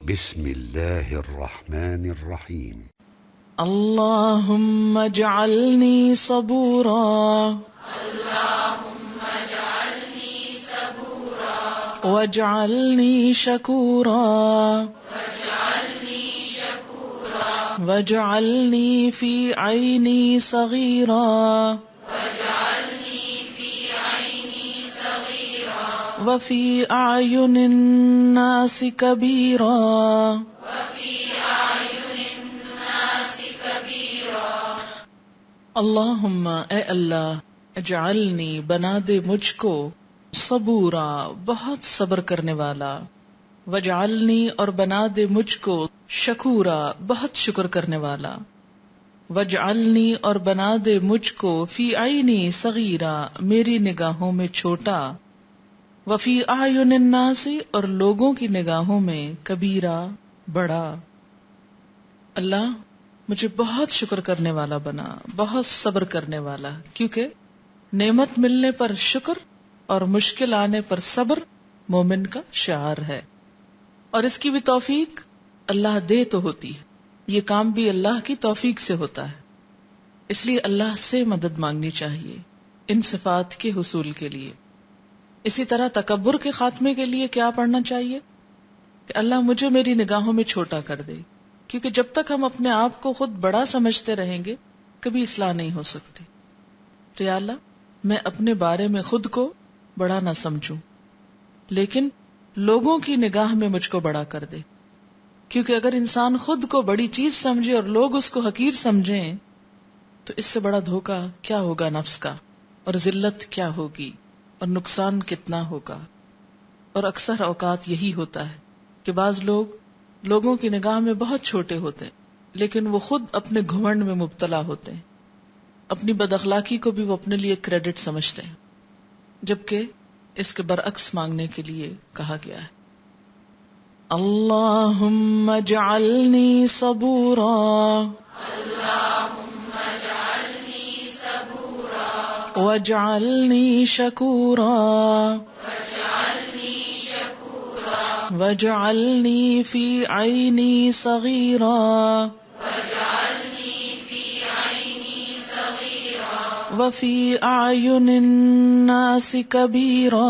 بسم اللہ الرحمن الرحیم اللہم اجعلنی صبورا واجعلنی شکورا واجعلنی فی عینی صغیرا وفی اعین الناس کبیرا اللہم اے اللہ اجعلنی بنا دے مجھ کو صبورا بہت صبر کرنے والا، واجعلنی اور بنا دے مجھ کو شکورا بہت شکر کرنے والا، واجعلنی اور بنا دے مجھ کو فی عینی صغیرا میری نگاہوں میں چھوٹا، وفی اعین الناس اور لوگوں کی نگاہوں میں کبیرا بڑا۔ اللہ مجھے بہت شکر کرنے والا بنا، بہت صبر کرنے والا، کیونکہ نعمت ملنے پر شکر اور مشکل آنے پر صبر مومن کا شعار ہے، اور اس کی بھی توفیق اللہ دے تو ہوتی ہے، یہ کام بھی اللہ کی توفیق سے ہوتا ہے، اس لیے اللہ سے مدد مانگنی چاہیے ان صفات کے حصول کے لیے۔ اسی طرح تکبر کے خاتمے کے لیے کیا پڑھنا چاہیے کہ اللہ مجھے میری نگاہوں میں چھوٹا کر دے، کیونکہ جب تک ہم اپنے آپ کو خود بڑا سمجھتے رہیں گے کبھی اصلاح نہیں ہو سکتی۔ تو یا اللہ میں اپنے بارے میں خود کو بڑا نہ سمجھوں، لیکن لوگوں کی نگاہ میں مجھ کو بڑا کر دے، کیونکہ اگر انسان خود کو بڑی چیز سمجھے اور لوگ اس کو حقیر سمجھیں تو اس سے بڑا دھوکا کیا ہوگا نفس کا، اور ذلت کیا ہوگی، اور نقصان کتنا ہوگا۔ اور اکثر اوقات یہی ہوتا ہے کہ بعض لوگ لوگوں کی نگاہ میں بہت چھوٹے ہوتے ہیں، لیکن وہ خود اپنے گھمنڈ میں مبتلا ہوتے ہیں، اپنی بد اخلاقی کو بھی وہ اپنے لیے کریڈٹ سمجھتے ہیں، جبکہ اس کے برعکس مانگنے کے لیے کہا گیا ہے۔ اللہم اجعلنی صبورا واجعلنی شکورا واجعلنی فی عینی صغیرا وفی اعین الناس کبیرا